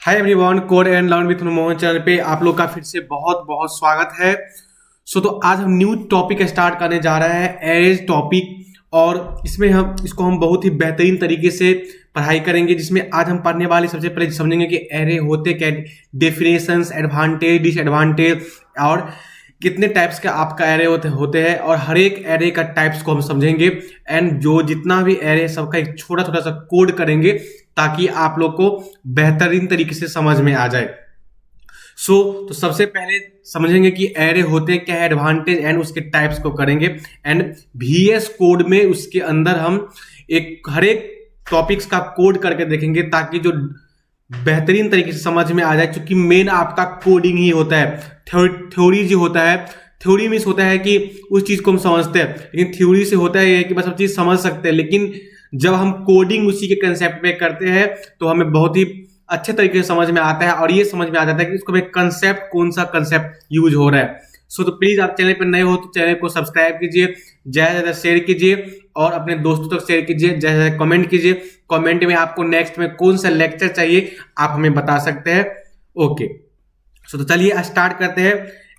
Hi everyone, code and learn with Mohan channel पे आप लोग का फिर से बहुत बहुत स्वागत है। तो आज हम न्यू टॉपिक स्टार्ट करने जा रहे हैं, एरेज टॉपिक। और इसमें हम बहुत ही बेहतरीन तरीके से पढ़ाई करेंगे, जिसमें आज हम पढ़ने वाले सबसे पहले समझेंगे कि एरे होते क्या, डेफिनेशंस, एडवांटेज, डिसएडवांटेज और कितने टाइप्स का आपका एरे होते हैं और हर एक एरे का टाइप्स को हम समझेंगे। एंड जो जितना भी एरे सबका एक छोटा छोटा सा कोड करेंगे ताकि आप लोग को बेहतरीन तरीके से समझ में आ जाए। तो सबसे पहले समझेंगे कि एरे होते क्या है, एडवांटेज एंड उसके टाइप्स को करेंगे। एंड VS कोड में उसके अंदर हम हर एक टॉपिक्स का कोड करके देखेंगे ताकि जो बेहतरीन तरीके से समझ में आ जाए, क्योंकि मेन आपका कोडिंग ही होता है। थ्योरी जो होता है, थ्योरी मीन्स होता है कि उस चीज को हम समझते हैं, लेकिन थ्योरी से होता है कि बस हम चीज समझ सकते हैं। लेकिन जब हम कोडिंग उसी के कंसेप्ट पे करते हैं तो हमें बहुत ही अच्छे तरीके से समझ में आता है और ये समझ में आ जाता है कि इसको हमें कंसेप्ट, कौन सा कंसेप्ट यूज हो रहा है। तो प्लीज आप चैनल पर नए हो तो चैनल को सब्सक्राइब कीजिए, ज्यादा से ज्यादा शेयर कीजिए और अपने दोस्तों तक शेयर कीजिए, ज्यादा से कमेंट कीजिए। कमेंट में आपको नेक्स्ट में कौन सा लेक्चर चाहिए आप हमें बता सकते हैं। ओके, तो चलिए स्टार्ट करते हैं।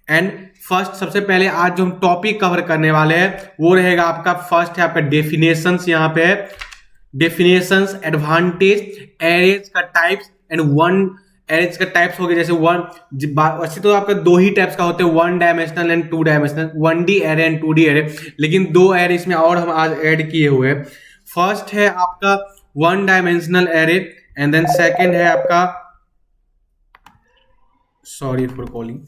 एंड फर्स्ट, सबसे पहले आज जो हम टॉपिक कवर करने वाले हैं वो रहेगा आपका फर्स्ट है आपका डेफिनेशंस। यहाँ पे है डेफिनेशंस, एडवांटेज, एरेज का टाइप्स एंड वन एरेज का टाइप्स हो गए। जैसे वैसे तो आपका दो ही टाइप्स का होते हैं, 1 dimensional and 2 dimensional, 1D array and 2D array, लेकिन 2 एरे इसमें और हम आज ऐड किए हुए हैं। फर्स्ट है आपका 1 dimensional array and then second है आपका, सॉरी फॉर कॉलिंग,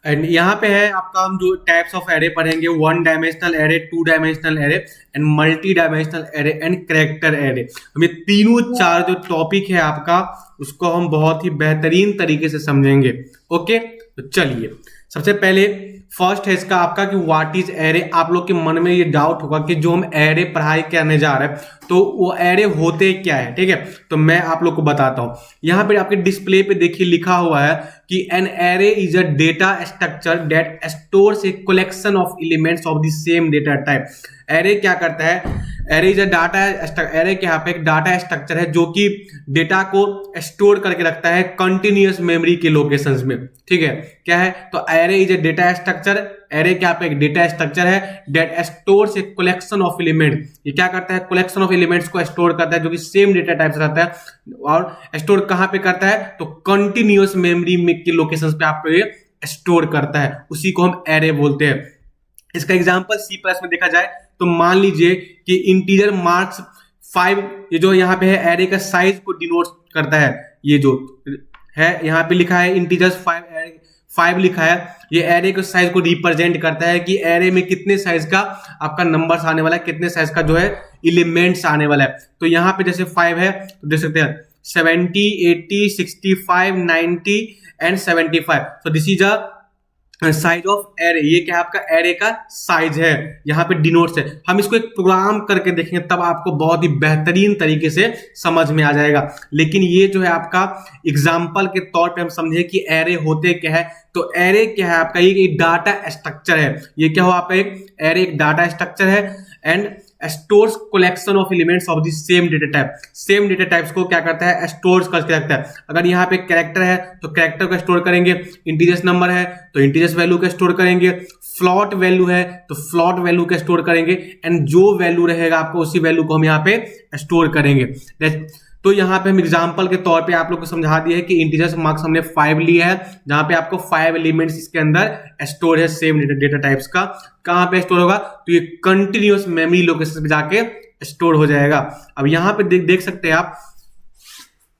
एंड यहाँ पे है आपका हम जो टाइप्स ऑफ एरे पढ़ेंगे, 1 dimensional array, 2 dimensional array and multi dimensional array and character array. हम ये तीनों चार जो टॉपिक है आपका उसको हम बहुत ही बेहतरीन तरीके से समझेंगे। ओके, तो चलिए सबसे पहले फर्स्ट है इसका आपका कि व्हाट इज एरे। आप लोग के मन में ये डाउट होगा कि जो हम एरे पढ़ाई करने जा रहे हैं तो वो एरे होते क्या है। ठीक है, तो मैं आप लोग को बताता हूं। यहाँ पे आपके डिस्प्ले पे देखिए लिखा हुआ है कि an array is a data structure that stores a collection of elements of the same data type. Array क्या करता है, array is a data, array के यहाँ पे एक डाटा स्ट्रक्चर है जो कि डेटा को स्टोर करके रखता है कंटिन्यूअस मेमोरी के लोकेशंस में। ठीक है, क्या है, तो array is a data structure. Array क्या पे एक डेटा स्ट्रक्चर है that stores a collection of element. ये क्या करता है, कलेक्शन ऑफ एलिमेंट्स को स्टोर करता है जो कि सेम डेटा टाइप से रहता है। और स्टोर कहाँ पे करता है, तो कंटिन्यूअस मेमोरी के लोकेशंस पे आपको ये स्टोर करता है, उसी को हम एरे बोलते हैं। इसका एग्जांपल C+ में देखा जाए तो मान लीजिए कि इंटीजर मार्क्स 5, ये जो यहाँ पे है एरे का साइज को डिनोट करता है। ये जो है यहाँ पे लिखा है इंटीजर्स 5 लिखा है, ये एरे के साइज को रिप्रेजेंट करता है कि एरे में कितने साइज का आपका नंबर्स आने वाला है, कितने साइज का जो है एलिमेंट्स आने वाला है। तो यहाँ पे जैसे 5 है तो देख सकते हैं 70, 80, 65, 90 एंड 75। तो this is a size of array. ये क्या है, आपका एरे का साइज है, यहाँ पे डिनोट्स है। हम इसको एक प्रोग्राम करके देखेंगे तब आपको बहुत ही बेहतरीन तरीके से समझ में आ जाएगा। लेकिन ये जो है आपका एग्जाम्पल के तौर पे हम समझे कि एरे होते क्या है। तो एरे क्या है आपका, ये एक डाटा स्ट्रक्चर है। ये क्या हो आपका, एक एरे एक डाटा स्ट्रक्चर है and stores collection of elements of the same data type. Same data types को क्या करता है, स्टोर्स करके रखता है। अगर यहाँ पे कैरेक्टर है तो कैरेक्टर को स्टोर करेंगे, इंटीजर्स नंबर है तो इंटीजर्स वैल्यू को स्टोर करेंगे, फ्लॉट वैल्यू है तो फ्लॉट वैल्यू को स्टोर करेंगे एंड जो वैल्यू रहेगा आपको उसी वैल्यू को हम यहाँ पे स्टोर करेंगे। तो यहाँ पे हम एग्जांपल के तौर पे आप लोग को समझा दिया है कि इंटीजर्स मार्क्स हमने 5 लिया है, जहां पे आपको 5 एलिमेंट्स इसके अंदर स्टोर है सेम डेटा टाइप्स का। कहां पे स्टोर होगा, तो ये कंटिन्यूअस मेमोरी लोकेशन पे जाके स्टोर हो जाएगा। अब यहाँ पे देख सकते हैं आप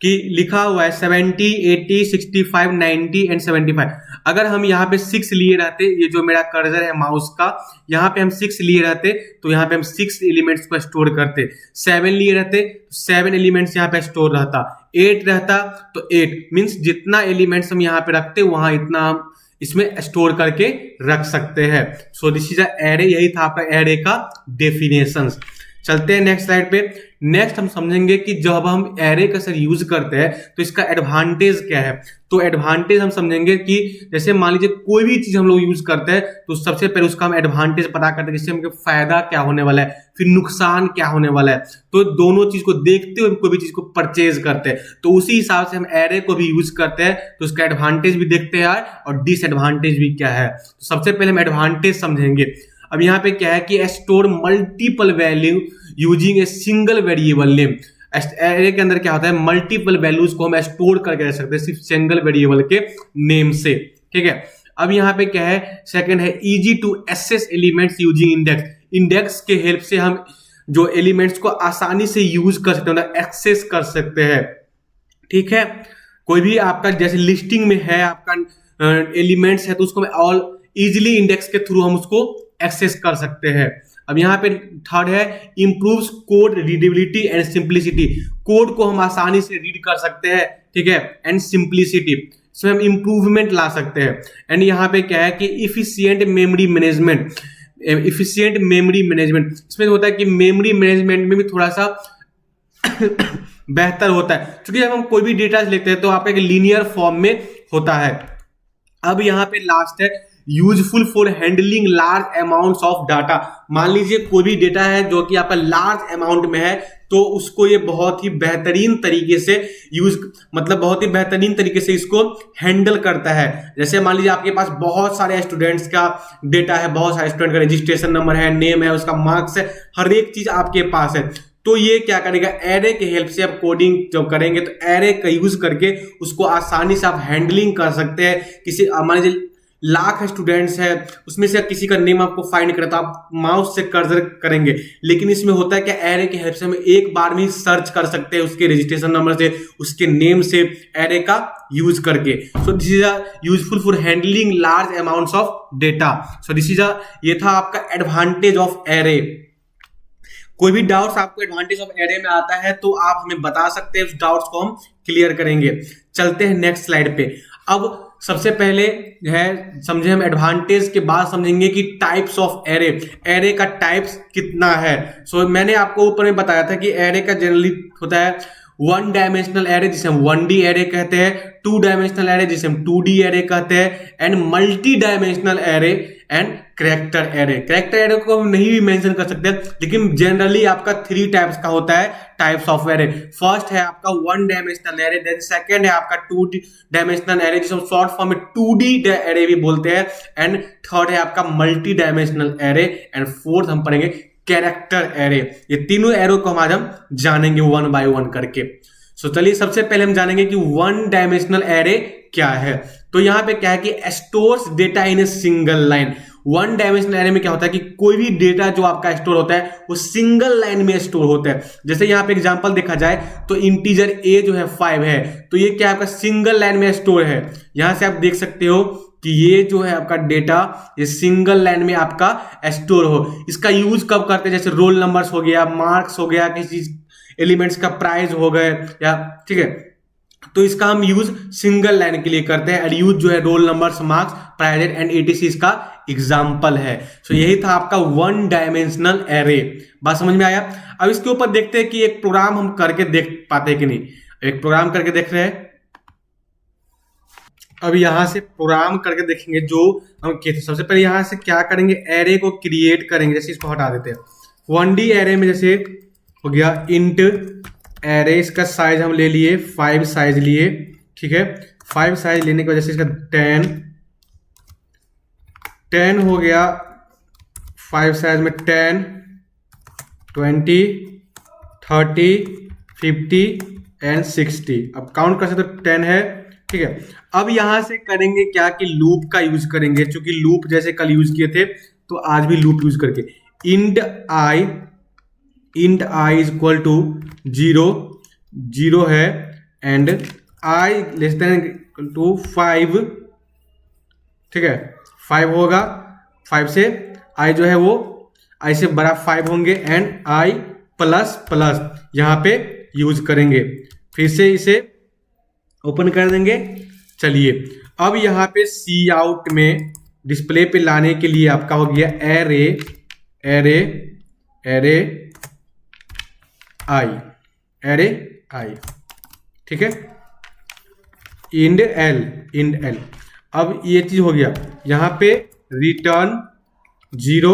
कि लिखा हुआ है 70, 80, 65, 90 एंड 75। अगर हम यहाँ पे 6 लिए रहते, ये जो मेरा कर्सर है माउस का, यहाँ पे हम 6 लिए रहते तो यहाँ पे हम 6 एलिमेंट्स को स्टोर करते। 7 लिए रहते तो 7 एलिमेंट्स यहाँ पे स्टोर रहता। 8 रहता तो 8 मीन्स जितना एलिमेंट्स हम यहाँ पे रखते वहां इतना हम इसमें स्टोर करके रख सकते हैं। So this is a array. यही था आपका एरे का डेफिनेशंस। चलते हैं नेक्स्ट स्लाइड पे। नेक्स्ट हम समझेंगे कि जब हम एरे का सर यूज करते हैं तो इसका एडवांटेज क्या है। तो एडवांटेज हम समझेंगे कि जैसे मान लीजिए कोई भी चीज हम लोग यूज करते हैं तो सबसे पहले उसका हम एडवांटेज पता करते हैं, जिससे हमको फायदा क्या होने वाला है, फिर नुकसान क्या होने वाला है। तो दोनों चीज को देखते हुए हम कोई भी चीज को परचेज करते हैं, तो उसी हिसाब से हम एरे को भी यूज करते हैं। तो उसका एडवांटेज भी देखते हैं और डिसएडवांटेज भी क्या है। तो सबसे पहले हम एडवांटेज समझेंगे। अब यहाँ पे क्या है कि store multiple value using a single variable name. Array के अंदर क्या होता है, मल्टीपल वैल्यूज को हम स्टोर करके रख सकते हैं सिर्फ सिंगल वेरिएबल के नेम से, ठीक है। अब यहाँ पे क्या है, सेकंड है easy to access elements using index. Index के हेल्प से हम जो एलिमेंट्स को आसानी से यूज कर सकते हैं, एक्सेस कर सकते हैं, ठीक है। कोई भी आपका जैसे लिस्टिंग में है आपका एलिमेंट्स है तो उसको ऑल इजिली इंडेक्स के थ्रू हम उसको एक्सेस कर सकते हैं। अब यहाँ पे थर्ड है improves code readability and simplicity. Code को हम आसानी से रीड कर सकते हैं, ठीक है, एंड सिंप्लिसिटी, इसमें हम इंप्रूवमेंट ला सकते हैं। एंड यहाँ पे क्या है कि efficient memory management. Efficient memory management इसमें होता है कि मेमोरी मैनेजमेंट में भी थोड़ा सा बेहतर होता है, क्योंकि जब हम कोई भी डेटा लेते हैं तो आपका एक लीनियर फॉर्म में होता है। अब यहाँ पे लास्ट है useful for handling large amounts of data. मान लीजिए कोई भी डेटा है जो कि आपका लार्ज अमाउंट में है, तो उसको ये बहुत ही बेहतरीन तरीके से बहुत ही बेहतरीन तरीके से इसको हैंडल करता है। जैसे मान लीजिए आपके पास बहुत सारे स्टूडेंट्स का डेटा है, बहुत सारे स्टूडेंट का रजिस्ट्रेशन नंबर है, नेम है, उसका मार्क्स है, हर एक चीज आपके पास है। तो ये क्या करेगा, एरे के हेल्प से आप कोडिंग जब करेंगे तो एरे का यूज करके उसको आसानी से आप हैंडलिंग कर सकते हैं। किसी मान लीजिए लाख स्टूडेंट्स है, उसमें से किसी का नेम आपको फाइंड करे तो आप माउस से कर्सर करेंगे, लेकिन इसमें होता है कि एरे के हेल्प से हम एक बार में सर्च कर सकते हैं उसके रजिस्ट्रेशन नंबर से, उसके नेम से, एरे का यूज करके। So this is a useful for handling large amounts of data. So this is ये था आपका एडवांटेज ऑफ एरे। कोई भी डाउट्स आपको एडवांटेज ऑफ एरे में आता है तो आप हमें बता सकते हैं, उस डाउट्स को हम क्लियर करेंगे। चलते हैं नेक्स्ट स्लाइड पे। अब सबसे पहले है समझे हम एडवांटेज के बाद समझेंगे कि टाइप्स ऑफ एरे। एरे का टाइप्स कितना है। सो मैंने आपको ऊपर में बताया था कि एरे का जनरली होता है वन डायमेंशनल एरे जिसे हम 1D एरे कहते हैं, 2 डायमेंशनल एरे जिसे हम 2D एरे कहते हैं, and multi dimensional array and character array. Character array को हम नहीं भी मेंशन कर सकते, लेकिन जनरली आपका 3 टाइप्स का होता है टाइप्स ऑफ एरे। फर्स्ट है आपका 1 डायमेंशनल एरे, देन सेकंड है आपका 2 डायमेंशनल एरे जिसे हम शॉर्ट फॉर्म में 2D एरे भी बोलते हैं, एंड थर्ड है आपका multi dimensional array, and fourth हम पढ़ेंगे कैरेक्टर एरे। ये तीनों एरो को हम आज हम जानेंगे 1 by 1 करके। सो चलिए सबसे पहले हम जानेंगे कि 1 डायमेंशनल एरे क्या है। तो यहाँ पे क्या है कि stores data in a single line. 1 dimensional array में क्या होता है कि कोई भी डेटा जो आपका स्टोर होता है वो सिंगल लाइन में स्टोर होता है। जैसे यहाँ पे एग्जांपल देखा जाए तो इंटीजर a जो है 5 है, तो ये क्या आपका सिंगल लाइन में स्टोर है। यहां से आप देख सकते हो कि ये जो है आपका डेटा ये सिंगल लाइन में आपका स्टोर हो। इसका यूज कब करते हैं, जैसे रोल नंबर्स हो गया, मार्क्स हो गया, किसी एलिमेंट्स का प्राइस हो गए, या ठीक है, तो इसका हम यूज सिंगल लाइन के लिए करते हैं। एंड यूज जो है roll numbers, marks, price and etc इसका एग्जाम्पल है। सो यही था आपका 1 डायमेंशनल एरे। बात समझ में आया। अब इसके ऊपर देखते हैं कि एक प्रोग्राम हम करके देख पाते हैं कि नहीं। एक प्रोग्राम करके देख रहे हैं। अब यहां से प्रोग्राम करके देखेंगे जो हम किए थे। सबसे पहले यहां से क्या करेंगे, एरे को क्रिएट करेंगे। जैसे इसको हटा देते हैं। 1D एरे में जैसे हो गया इंट एरे, इसका साइज हम ले लिए 5 साइज लिए, ठीक है। 5 साइज लेने की वजह से इसका 10 हो गया। 5 साइज में 10, 20, 30, 50 एंड 60। अब काउंट कर सकते तो 10 है, ठीक है। अब यहां से करेंगे क्या कि लूप का यूज करेंगे, क्योंकि लूप जैसे कल यूज किए थे तो आज भी लूप यूज करके int i is equal to 0 है, and i less than to 5, ठीक है। 5 होगा, 5 से आई जो है वो आई से बड़ा 5 होंगे, एंड आई प्लस यहां पे यूज करेंगे। फिर से इसे ओपन कर देंगे। चलिए अब यहां पे सी आउट में डिस्प्ले पे लाने के लिए आपका हो गया एरे आई, एरे आई, ठीक है, इंड एल। अब ये चीज हो गया, यहाँ पे रिटर्न 0।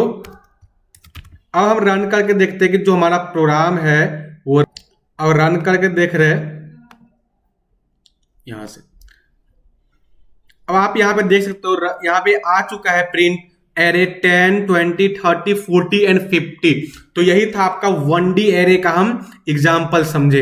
अब हम रन करके देखते हैं कि जो हमारा प्रोग्राम है वो, अब रन करके देख रहे हैं यहां से। अब आप यहाँ पे देख सकते हो, यहाँ पे आ चुका है प्रिंट एरे 10, 20, 30, 40 एंड 50। तो यही था आपका 1D एरे का हम एग्जाम्पल समझे।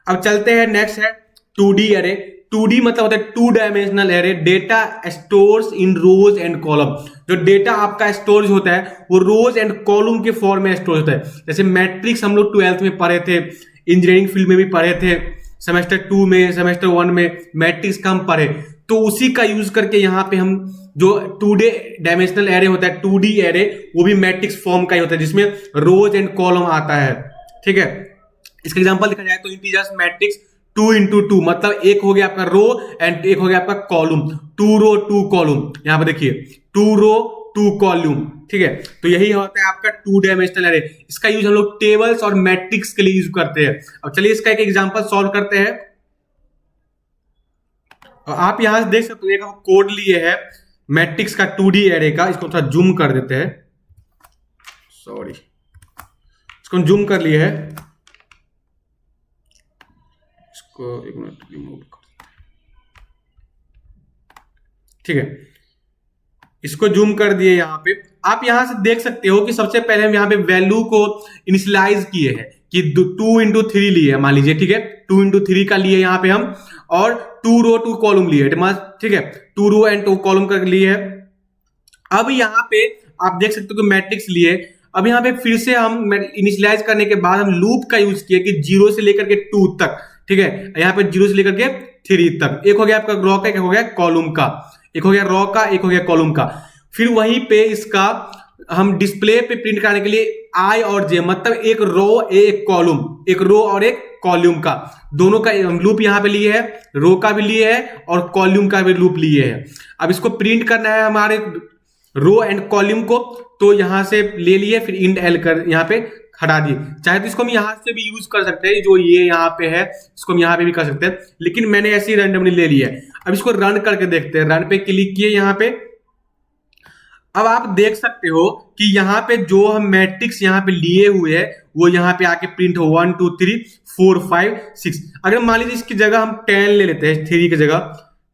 अब चलते हैं, नेक्स्ट है 2D एरे। 2D मतलब होता है 2 dimensional array, data stores in rows and column. जो डेटा आपका स्टोरेज होता है वो रोज एंड कॉलम के फॉर्म में स्टोर होता है। जैसे मैट्रिक्स हम लोग 12th में पढ़े थे, इंजीनियरिंग फील्ड में भी पढ़े थे, सेमेस्टर 2 में, सेमेस्टर 1 में मैट्रिक्स का हम पढ़े। तो उसी का यूज करके यहाँ पे हम जो 2D डायमेंशनल एरे होता है, 2D एरे, वो भी मैट्रिक्स फॉर्म का ही होता है जिसमें रोज एंड कॉलम आता है, ठीक है। इसका एग्जांपल देखा जाए तो इंटीजर्स मैट्रिक्स 2 into 2 मतलब एक हो गया आपका रो एंड एक हो गया आपका कॉलम, 2 रो 2 कॉलम। यहां पे देखिए 2 रो 2 कॉलम, ठीक है। तो यही होता है आपका 2 डायमेंशनल एरे। इसका यूज हम लोग टेबल्स और मैट्रिक्स के लिए यूज करते हैं। अब चलिए इसका एक एग्जांपल सॉल्व करते हैं। आप यहां से देख सकते हो, एक हम कोड लिए है मैट्रिक्स का 2D एरे का। इसको थोड़ा जूम कर देते हैं, सॉरी, इसको जूम कर लिए है, इसको एक मिनट रिमूव कर, ठीक है, इसको जूम कर दिए। यहां पे आप यहां से देख सकते हो कि सबसे पहले हम यहां पे वैल्यू को इनिशियलाइज किए हैं कि 2 into 3 लिए, मान लीजिए, ठीक है, 2 into 3 का लिए यहां पे हम, और 2 रो 2 कॉलम लिए, ठीक है, 2 रो एंड 2 कॉलम कर लिए है। अब यहां पे आप देख सकते हो कि मैट्रिक्स लिए। अब यहां पे फिर से हम इनिशियलाइज करने के बाद हम लूप का यूज किए कि 0 से लेकर के 2 तक, ठीक है, यहाँ पे 0 से लेकर के 3 तक। एक हो गया आपका रो का, एक हो गया कॉलम का, एक हो गया रो का, एक हो गया कॉलम का। फिर वहीं पे इसका हम डिस्प्ले पे प्रिंट करने के लिए आई और जे, मतलब एक रो एक कॉलम, एक रो और एक कॉलम का, दोनों का लूप यहाँ पे लिए है, रो का भी लिए है और कॉलम का भी लूप लिए है। अब इसको प्रिंट करना है हमारे रो एंड कॉलम को, तो यहां से ले लिए, फिर इंड एल कर यहाँ पे हटा दिए। चाहे तो इसको हम यहां से भी यूज कर सकते हैं, जो ये यहाँ पे है इसको हम यहाँ पे भी कर सकते हैं, लेकिन मैंने ऐसे ही रैंडमली ले लिया है। अब इसको रन करके देखते हैं। रन पे क्लिक किए यहाँ पे। अब आप देख सकते हो कि यहाँ पे जो हम मैट्रिक्स यहाँ पे लिए हुए हैं वो यहाँ पे आके प्रिंट हो 1 2 3 4 5 6। अगर मान लीजिए इसकी जगह हम 10 ले लेते हैं, 3 की जगह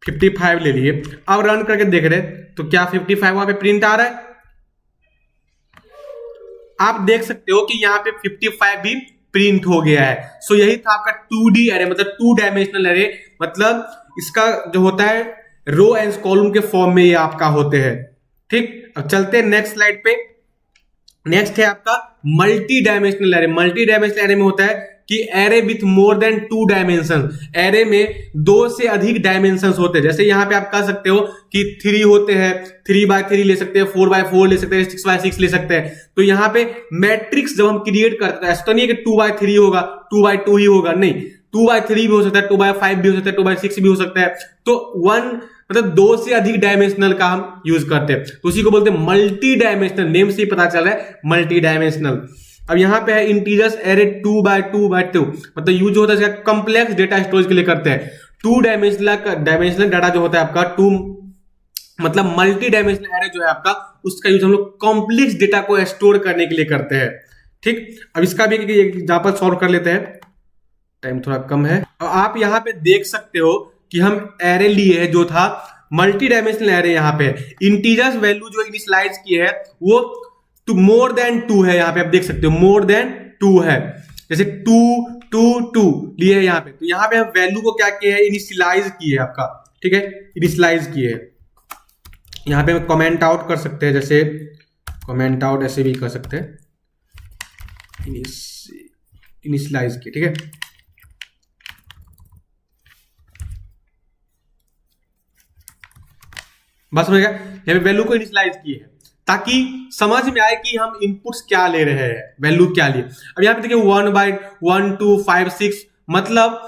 55 ले लिए। अब रन करके देख रहे हैं तो क्या 55 वहां पे प्रिंट आ रहा है? आप देख सकते हो कि यहाँ पे 55 भी प्रिंट हो गया है। सो यही था आपका 2D एरे, मतलब 2 डायमेंशनल एरे। मतलब इसका जो होता है रो एंड कॉलम के फॉर्म में ये आपका होते हैं, ठीक। अब चलते हैं नेक्स्ट स्लाइड पे। नेक्स्ट है आपका multi dimensional array. Multi dimensional array में होता है कि array with more than 2 dimension, array में 2 से अधिक डायमेंशन होते हैं। जैसे यहाँ पे आप कह सकते हो कि 3 होते हैं, 3x3 ले सकते हैं, 4x4 ले सकते हैं, 6x6 ले सकते हैं। तो यहाँ पे मैट्रिक्स जब हम क्रिएट करते हैं, ऐसा तो नहीं है कि 2x3 होगा, 2x2 ही होगा, नहीं, 2x3 भी हो सकता है, 2x5 भी हो सकता है, 2x6 भी हो सकता है। तो 1 मतलब 2 से अधिक डायमेंशनल का हम यूज करते हैं, तो उसी को बोलते हैं मल्टी डायमेंशनल। नेम से ही पता चल रहा है मल्टी डायमेंशनल। अब यहाँ पे है इंटीजर्स एरे 2x2x2, मतलब यूज होता है इसका कॉम्प्लेक्स डेटा स्टोरेज के लिए करते हैं। 2 डायमेंशनल डाटा जो होता है आपका 2 मतलब मल्टी डायमेंशनल एरे जो है आपका, उसका यूज हम लोग कॉम्प्लेक्स डेटा को स्टोर करने के लिए करते हैं, ठीक। अब इसका भी एग्जांपल सॉल्व कर लेते हैं, टाइम थोड़ा कम है। आप यहाँ पे देख सकते हो कि हम एरे लिए है जो था मल्टी डायमेंशनल एरे। यहाँ पे इंटीजर्स वैल्यू जो इनिशियलाइज की है वो टू मोर देन 2 है। यहाँ पे आप देख सकते हो मोर देन 2 है, जैसे 2 2 2 लिए है यहाँ पे। तो यहाँ पे हम वैल्यू को क्या किए हैं, इनिशियलाइज किए है आपका, ठीक है, इनिशियलाइज किए है। यहाँ पे हम कमेंट आउट कर सकते हैं, जैसे कमेंट आउट ऐसे भी कर सकते हैं, इनिशियलाइज किए, ठीक है। बस समझ गया, यहाँ पे वैल्यू को इनिशियलाइज किए है ताकि समझ में आए कि हम इनपुट्स क्या ले रहे हैं, वैल्यू क्या लिए। अब यहाँ पे देखिए 1 2 5 6 मतलब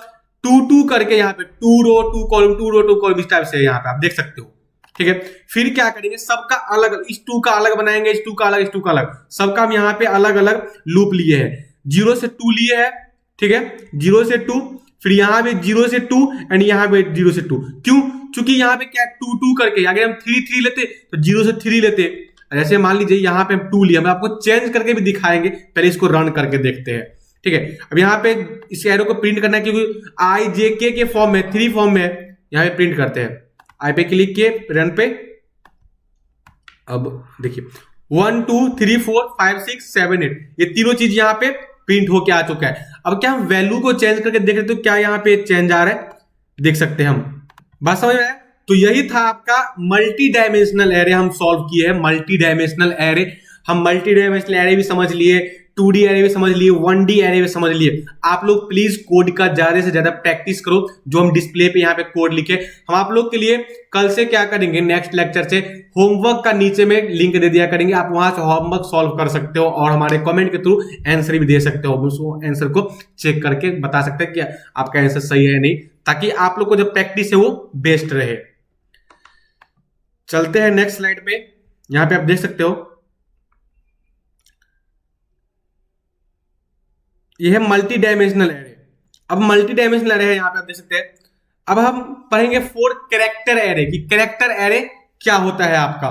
2 2 करके यहाँ पे 2 रो 2 कॉलम 2 रो 2 कॉलम इस टाइप से यहाँ पे आप देख सकते हो, ठीक है। फिर क्या करेंगे, सबका अलग, इस 2 का अलग बनाएंगे, इस 2 का अलग, इस 2 का अलग, सबका हम यहाँ पे अलग अलग लूप लिए हैं। 0 से 2 लिए है, ठीक है, 0 से 2, फिर यहाँ पे 0 से 2 एंड यहाँ पे 0 से 2। क्यों? क्योंकि यहाँ पे क्या 2 2 करके, अगर हम 3 3 लेते तो 0 से 3 लेते। जैसे मान लीजिए यहाँ पे हम 2 लिया, हम आपको चेंज करके भी दिखाएंगे, पहले इसको रन करके देखते हैं। ठीक है, अब यहाँ पे इस एरो को प्रिंट करना है क्योंकि आई जे के फॉर्म में, 3 फॉर्म में है, यहाँ पे प्रिंट करते हैं। आई पे क्लिक किए, रन पे, अब देखिए 1 2 3 4 5 6 7 8 ये तीनों चीज यहाँ पे प्रिंट होके आ चुका है। अब क्या हम वैल्यू को चेंज करके देख रहे तो क्या यहाँ पे चेंज आ रहा है, देख सकते हैं हम। बात समझ में आया? तो यही था आपका मल्टी डायमेंशनल एरे हम सॉल्व किए हैं। मल्टी डायमेंशनल एरे, हम मल्टी डायमेंशनल एरे भी समझ लिए, 2D एरे भी समझ लिए, 1D एरे भी समझ लिए। आप लोग प्लीज कोड का ज्यादा से ज्यादा प्रैक्टिस करो, जो हम डिस्प्ले पे यहाँ पे कोड लिखे। हम आप लोग के लिए कल से क्या करेंगे, नेक्स्ट लेक्चर से होमवर्क का नीचे में लिंक दे दिया करेंगे, आप वहां से होमवर्क सॉल्व कर सकते हो और हमारे कमेंट के थ्रू आंसर भी दे सकते हो। उस आंसर को चेक करके बता सकते हैं कि आपका आंसर सही है नहीं, ताकि आप लोग को जो प्रैक्टिस है वो बेस्ट रहे। चलते हैं नेक्स्ट स्लाइड पे। यहां पे आप देख सकते हो ये है मल्टी डायमेंशनल एरे। अब मल्टी डायमेंशनल एरे है, यहाँ पे आप देख सकते हैं। अब हम पढ़ेंगे 4 कैरेक्टर एरे की कैरेक्टर एरे क्या होता है आपका।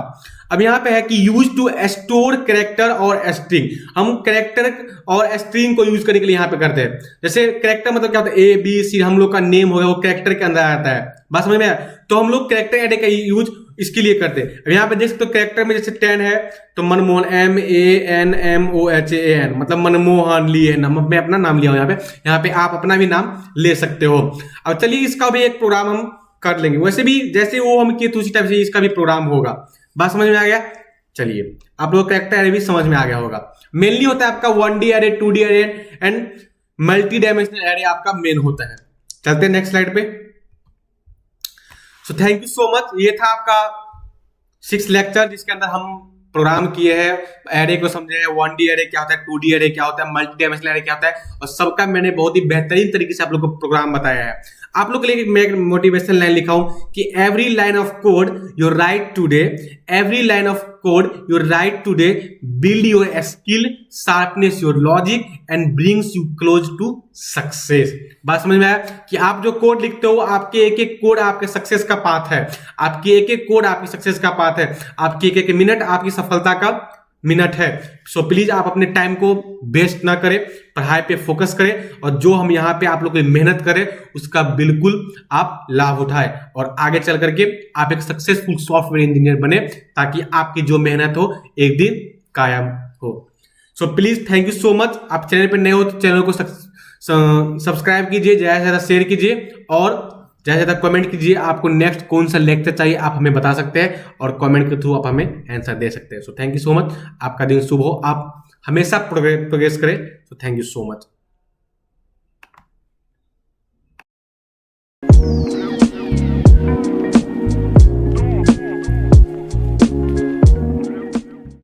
अब यहाँ पे है कि यूज टू स्टोर कैरेक्टर और स्ट्रिंग। हम कैरेक्टर और स्ट्रिंग को यूज करने के लिए यहाँ पे करते हैं। जैसे कैरेक्टर मतलब क्या होता है, ए बी सी, हम लोग का नेम हो गया, वो कैरेक्टर के अंदर आता है। बात समझ में आया? तो हम लोग कैरेक्टर एरे का यूज इसके लिए करते हैं। अब यहाँ पे देख सकते हो कैरेक्टर में जैसे 10 है तो मनमोहन, MANMOHAN, मतलब मनमोहन लिए है नाम, मैं अपना नाम लिया हूं यहाँ पे आप अपना भी नाम ले सकते हो। अब चलिए इसका भी एक प्रोग्राम हम कर लेंगे, वैसे भी जैसे वो हम किए उसी टाइप से इसका भी प्रोग्राम होगा। बात समझ में आ गया? चलिए आप लोग कैरेक्टर एरे भी समझ में आ गया होगा। मेनली होता है आपका 1D array, 2D array and multi dimensional array आपका मेन होता है। चलते हैं नेक्स्ट स्लाइड पे। So thank you so much. ये था आपका 6 लेक्चर जिसके अंदर हम प्रोग्राम किए हैं, एरे को समझे हैं, 1D एरे क्या होता है, 2D एरे क्या होता है, मल्टी डायमेंशनल एरे क्या होता है, और सबका मैंने बहुत ही बेहतरीन तरीके से आप लोग को प्रोग्राम बताया है। आप लोग के लिए मैं एक मोटिवेशन लाइन लिखा हूं कि every line of code you write today, every line of code you write today build your skill, sharpness your logic and brings you close to success. बात समझ में आया कि आप जो कोड लिखते हो, आपके एक एक कोड आपके सक्सेस का पाथ है, आपके एक एक कोड आपकी सक्सेस का पाथ है, आपकी एक एक मिनट आपकी सफलता का मिनट है। सो प्लीज आप अपने टाइम को वेस्ट ना करें, पढ़ाई पे फोकस करें और जो हम यहाँ पे आप लोग मेहनत करें उसका बिल्कुल आप लाभ उठाएं और आगे चल करके आप एक सक्सेसफुल सॉफ्टवेयर इंजीनियर बने, ताकि आपकी जो मेहनत हो एक दिन कायम हो। So please thank you so much. आप चैनल पे नए हो तो चैनल को सब्सक्राइब कीजिए, ज्यादा से ज्यादा शेयर कीजिए और ज्यादा से ज्यादा कमेंट कीजिए। आपको नेक्स्ट कौन सा लेक्चर चाहिए आप हमें बता सकते हैं और कमेंट के थ्रू आप हमें आंसर दे सकते हैं। So thank you so much. आपका दिन शुभ हो, आप हमेशा प्रोग्रेस करें। So thank you so much.